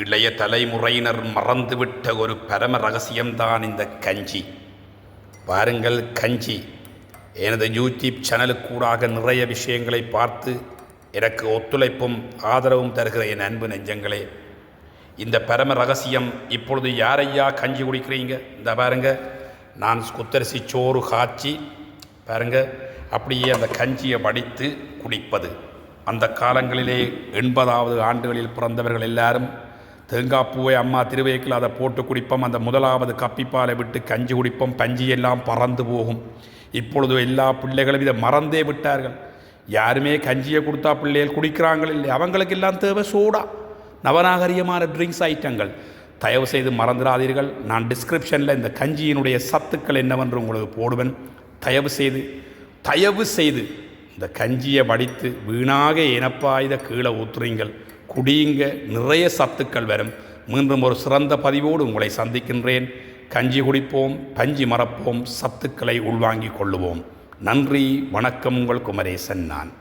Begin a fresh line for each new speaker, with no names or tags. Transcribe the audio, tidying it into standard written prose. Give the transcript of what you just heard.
இளைய தலைமுறையினர் மறந்துவிட்ட ஒரு பரம ரகசியம்தான் இந்த கஞ்சி. பாருங்கள், கஞ்சி. எனது யூடியூப் சேனலுக்கூடாக நிறைய விஷயங்களை பார்த்து எனக்கு ஒத்துழைப்பும் ஆதரவும் தருகிற என் அன்பு நெஞ்சங்களே, இந்த பரம ரகசியம் இப்பொழுது யாரையா கஞ்சி குடிக்கிறீங்க? இந்த பாருங்க, நான் குத்தரிசி சோறு காய்ச்சி பாருங்க, அப்படியே அந்த கஞ்சியை வடித்து குடிப்பது. அந்த காலங்களிலே 80வது ஆண்டுகளில் பிறந்தவர்கள் எல்லாரும் தேங்காய்ப்பூவை அம்மா திருவைக்கில் அதை போட்டு குடிப்போம். அந்த முதலாவது கப்பிப்பாலை விட்டு கஞ்சி குடிப்போம். பஞ்சியெல்லாம் பறந்து போகும். இப்பொழுது எல்லா பிள்ளைகளும் இதை மறந்தே விட்டார்கள். யாருமே கஞ்சியை கொடுத்தா பிள்ளைகள் குடிக்கிறாங்கள் இல்லை. அவங்களுக்கு எல்லாம் தேவை சோடா, நவநாகரிகமான ட்ரிங்க்ஸ் ஐட்டங்கள். தயவு செய்து மறந்துடாதீர்கள். நான் டிஸ்கிரிப்ஷனில் இந்த கஞ்சியினுடைய சத்துக்கள் என்னவென்று உங்களுக்கு போடுவேன். தயவு செய்து இந்த கஞ்சியை வடித்து வீணாக இனப்பா இதை கீழே ஊற்றுறீங்கள், குடியுங்க. நிறைய சத்துக்கள் வரும். மீண்டும் ஒரு சிறந்த பதிவோடு உங்களை சந்திக்கின்றேன். கஞ்சி குடிப்போம், பஞ்சி மறப்போம், சத்துக்களை உள்வாங்கிக் கொள்ளுவோம். நன்றி, வணக்கம். உங்கள் குமரேசன் நான்.